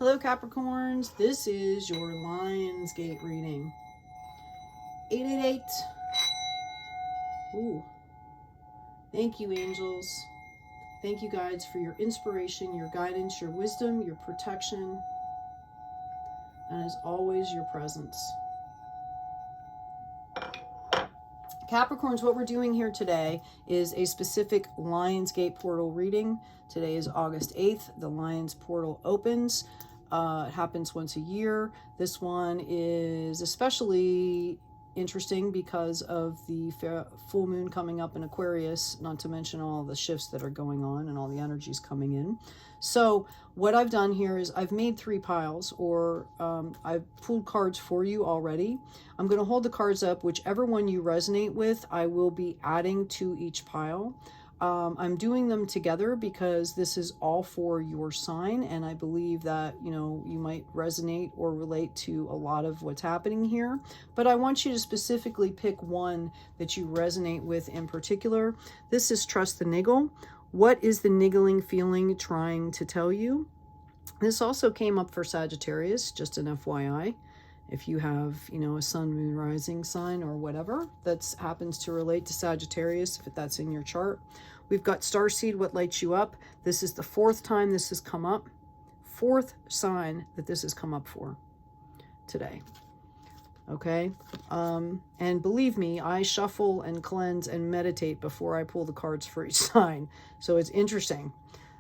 Hello Capricorns, this is your Lionsgate reading. 888. Ooh. Thank you, angels. Thank you, guides, for your inspiration, your guidance, your wisdom, your protection, and as always, your presence. Capricorns, what we're doing here today is a specific Lionsgate portal reading. Today is August 8th. The Lions portal opens. It happens once a year. This one is especially interesting because of the full moon coming up in Aquarius, not to mention all the shifts that are going on and all the energies coming in. So what I've done here is I've made 3 piles, or I've pulled cards for you already. I'm going to hold the cards up. Whichever one you resonate with, I will be adding to each pile. I'm doing them together because this is all for your sign, and I believe that, you know, you might resonate or relate to a lot of what's happening here. But I want you to specifically pick one that you resonate with in particular. This is Trust the Niggle. What is the niggling feeling trying to tell you? This also came up for Sagittarius, just an FYI. If you have, you know, a sun, moon, rising sign or whatever that happens to relate to Sagittarius, if that's in your chart. We've got Starseed, what lights you up? This is the 4th time this has come up. 4th sign that this has come up for today. Okay. And believe me, I shuffle and cleanse and meditate before I pull the cards for each sign. So it's interesting.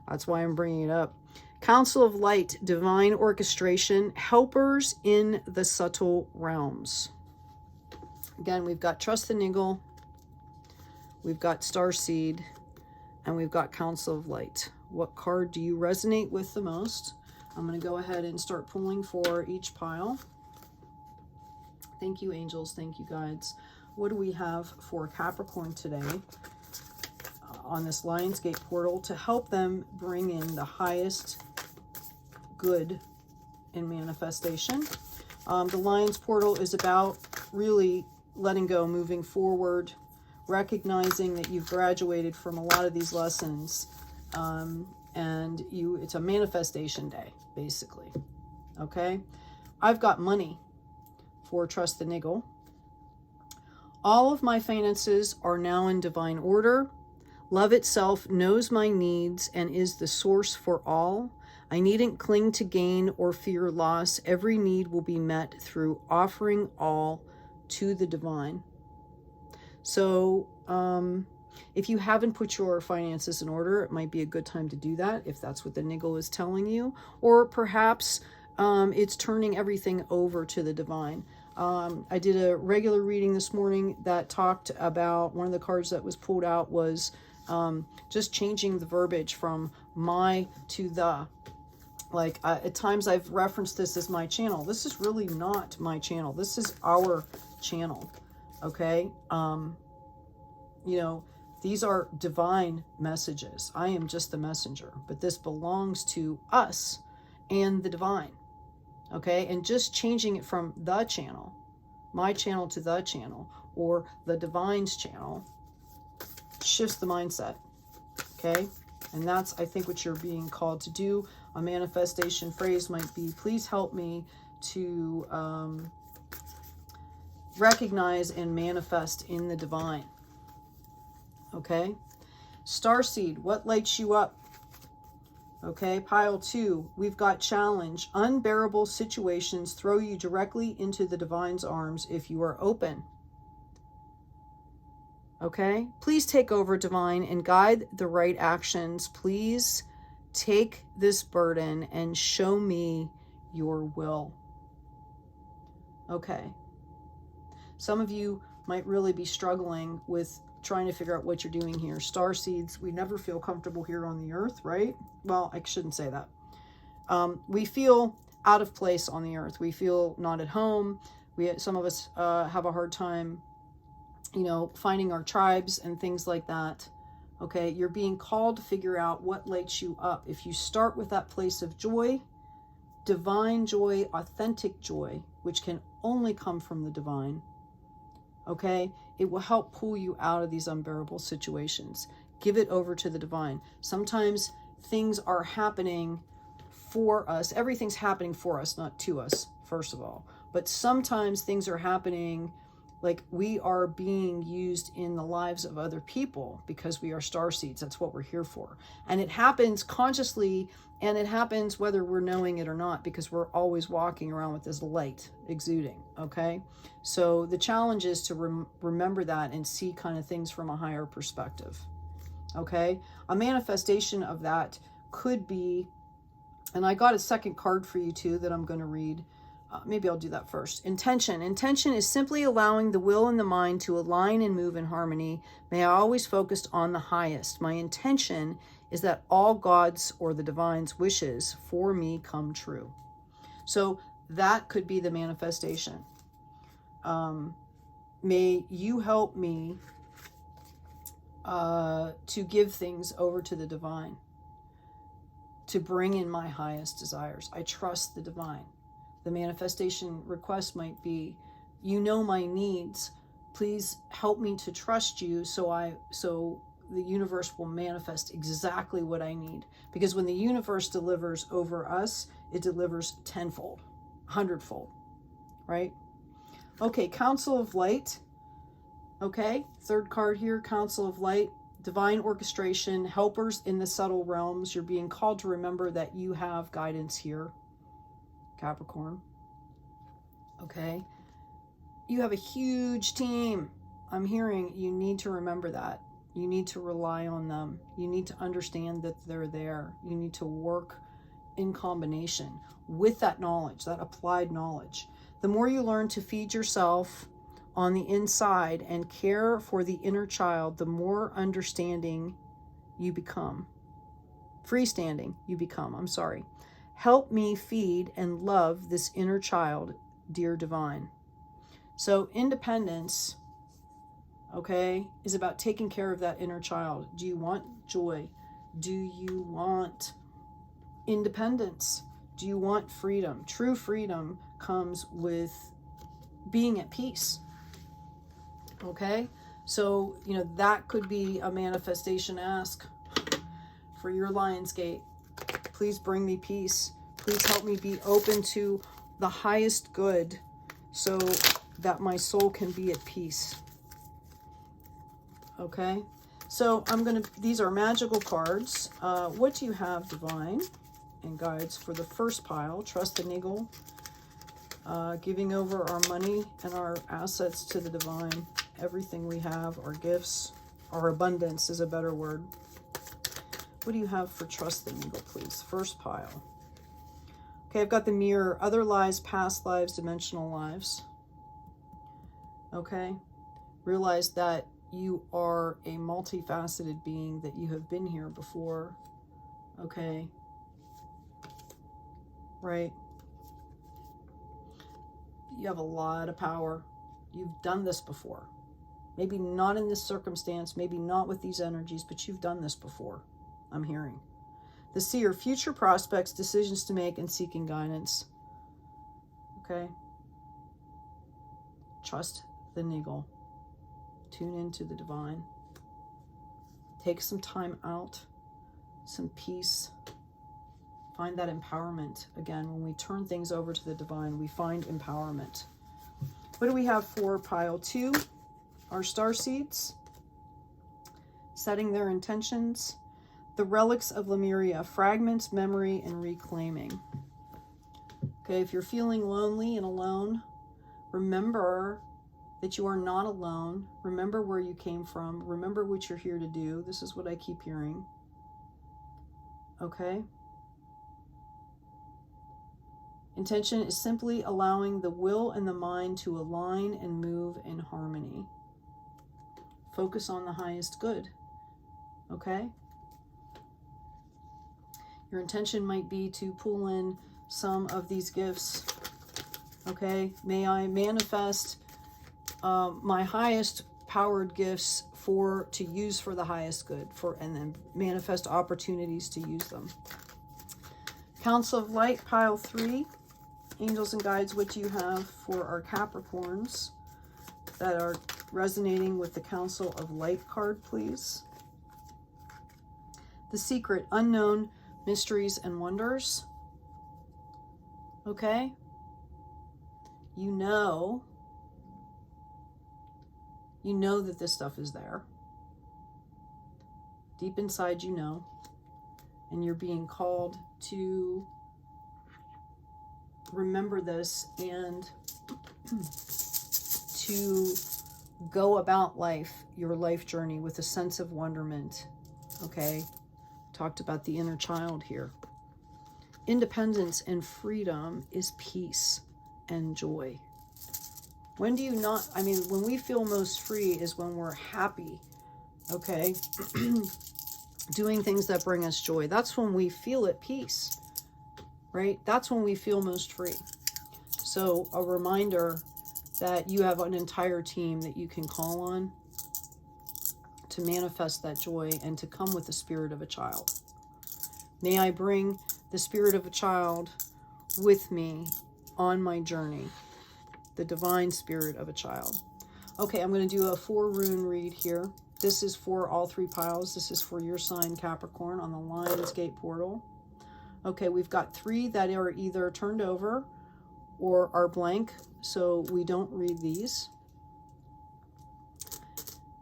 That's why I'm bringing it up. Council of Light, divine orchestration, helpers in the subtle realms. Again, we've got Trust the Niggle, we've got Starseed, and we've got Council of Light. What card do you resonate with the most? I'm going to go ahead and start pulling for each pile. Thank you, angels. Thank you, guides. What do we have for Capricorn today on this Lionsgate portal to help them bring in the highest good in manifestation? The Lions portal is about really letting go, moving forward, recognizing that you've graduated from a lot of these lessons, and it's a manifestation day, basically. Okay, I've got money for Trust the Niggle. All of my finances are now in divine order. Love itself knows my needs and is the source for all. I needn't cling to gain or fear loss. Every need will be met through offering all to the divine. So if you haven't put your finances in order, it might be a good time to do that if that's what the niggle is telling you. Or perhaps it's turning everything over to the divine. I did a regular reading this morning that talked about, one of the cards that was pulled out was just changing the verbiage from my to the. Like at times I've referenced this as my channel. This is really not my channel. This is our channel. Okay. You know, these are divine messages. I am just the messenger, but this belongs to us and the divine. Okay. And just changing it from the channel, my channel, to the channel, or the divine's channel, shifts the mindset. Okay. And that's, I think, what you're being called to do. A manifestation phrase might be, please help me to recognize and manifest in the divine. Okay. Starseed, what lights you up? Okay. Pile 2, we've got challenge. Unbearable situations throw you directly into the divine's arms if you are open. Okay. Please take over, divine, and guide the right actions. Please take this burden and show me your will. Okay. Some of you might really be struggling with trying to figure out what you're doing here. Starseeds, we never feel comfortable here on the earth, right? Well, I shouldn't say that. We feel out of place on the earth. We feel not at home. Some of us have a hard time, you know, finding our tribes and things like that. Okay, you're being called to figure out what lights you up. If you start with that place of joy, divine joy, authentic joy, which can only come from the divine, okay, it will help pull you out of these unbearable situations. Give it over to the divine. Sometimes things are happening for us. Everything's happening for us, not to us, first of all. But sometimes things are happening, like we are being used in the lives of other people because we are starseeds. That's what we're here for. And it happens consciously, and it happens whether we're knowing it or not, because we're always walking around with this light exuding, okay? So the challenge is to remember that and see kind of things from a higher perspective, okay? A manifestation of that could be, and I got a second card for you too that I'm going to read. Maybe I'll do that first. Intention. Intention is simply allowing the will and the mind to align and move in harmony. May I always focus on the highest. My intention is that all God's or the divine's wishes for me come true. So that could be the manifestation. May you help me to give things over to the divine, to bring in my highest desires. I trust the divine. The manifestation request might be, you know my needs. Please help me to trust you so the universe will manifest exactly what I need. Because when the universe delivers over us, it delivers tenfold, hundredfold, right? Okay, Council of Light. Okay, third card here, Council of Light. Divine orchestration, helpers in the subtle realms. You're being called to remember that you have guidance here, Capricorn. Okay, you have a huge team. I'm hearing you need to remember that. You need to rely on them. You need to understand that they're there. You need to work in combination with that knowledge, that applied knowledge. The more you learn to feed yourself on the inside and care for the inner child, the more understanding you become. Freestanding you become, I'm sorry. Help me feed and love this inner child, dear divine. So independence, okay, is about taking care of that inner child. Do you want joy? Do you want independence? Do you want freedom? True freedom comes with being at peace. Okay, so, you know, that could be a manifestation ask for your Lionsgate. Please bring me peace. Please help me be open to the highest good so that my soul can be at peace. Okay, so these are magical cards. What do you have, divine and guides, for the first pile? Trust and Eagle. Giving over our money and our assets to the divine. Everything we have, our gifts, our abundance is a better word. What do you have for Trust the Eagle, please? First pile. Okay, I've got the Mirror. Other lives, past lives, dimensional lives. Okay. Realize that you are a multifaceted being, that you have been here before. Okay. Right. You have a lot of power. You've done this before. Maybe not in this circumstance, maybe not with these energies, but you've done this before, I'm hearing. The Seer, future prospects, decisions to make, and seeking guidance. Okay. Trust the Eagle. Tune into the divine. Take some time out, some peace. Find that empowerment. Again, when we turn things over to the divine, we find empowerment. What do we have for pile 2? Our starseeds. Setting their intentions. The relics of Lemuria, fragments, memory, and reclaiming. Okay, if you're feeling lonely and alone, remember that you are not alone. Remember where you came from. Remember what you're here to do. This is what I keep hearing. Okay? Intention is simply allowing the will and the mind to align and move in harmony. Focus on the highest good. Okay? Your intention might be to pull in some of these gifts. Okay? May I manifest my highest powered gifts to use for the highest good, and then manifest opportunities to use them. Council of Light, pile 3. Angels and guides, what do you have for our Capricorns that are resonating with the Council of Light card, please? The Secret, unknown mysteries and wonders. Okay? You know that this stuff is there. Deep inside, you know. And you're being called to remember this and to go about life, your life journey, with a sense of wonderment. Okay? Talked about the inner child here. Independence and freedom is peace and joy. When do you not, I mean, when we feel most free is when we're happy, okay? Doing things that bring us joy. That's when we feel at peace, right? That's when we feel most free. So a reminder that you have an entire team that you can call on to manifest that joy and to come with the spirit of a child. May I bring the spirit of a child with me on my journey. The divine spirit of a child. Okay, I'm going to do a 4-rune read here. This is for all 3 piles. This is for your sign, Capricorn, on the Lionsgate portal. Okay, we've got 3 that are either turned over or are blank, so we don't read these.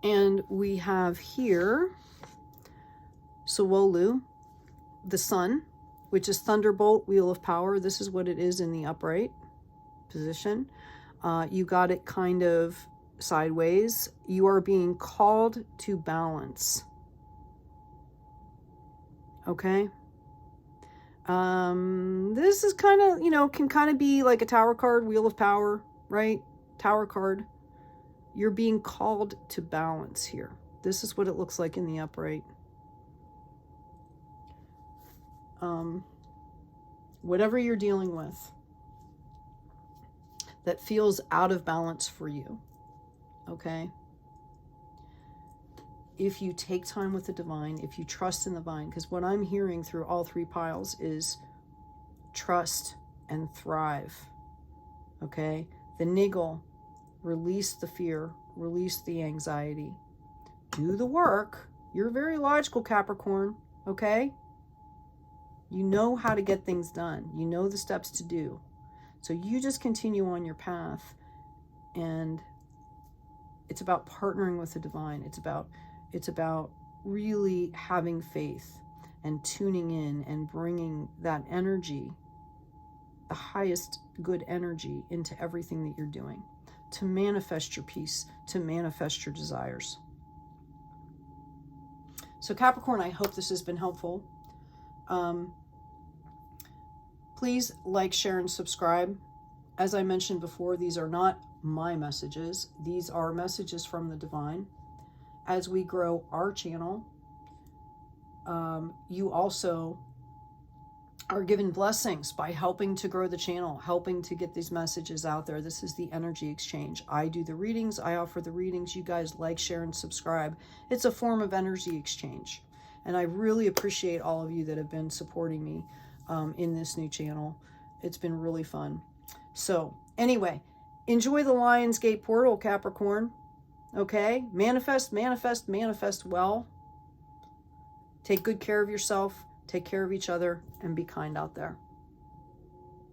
And we have here Sowolu, the sun, which is Thunderbolt, Wheel of Power. This is what it is in the upright position. You got it kind of sideways. You are being called to balance. Okay? This is kind of, you know, can kind of be like a Tower card, Wheel of Power, right? Tower card. You're being called to balance here. This is what it looks like in the upright. Whatever you're dealing with that feels out of balance for you, okay? If you take time with the divine, if you trust in the divine, because what I'm hearing through all 3 piles is trust and thrive, okay? The niggle, release the fear, release the anxiety. Do the work. You're very logical, Capricorn, okay? You know how to get things done. You know the steps to do. So you just continue on your path, and it's about partnering with the divine. It's about really having faith and tuning in and bringing that energy, the highest good energy, into everything that you're doing to manifest your peace, to manifest your desires. So Capricorn, I hope this has been helpful. Please like, share, and subscribe. As I mentioned before, these are not my messages. These are messages from the divine. As we grow our channel, you also are given blessings by helping to grow the channel, helping to get these messages out there. This is the energy exchange. I do the readings. I offer the readings. You guys like, share, and subscribe. It's a form of energy exchange. And I really appreciate all of you that have been supporting me in this new channel. It's been really fun. So anyway, enjoy the Lionsgate portal, Capricorn. Okay? Manifest, manifest, manifest well. Take good care of yourself. Take care of each other, and be kind out there.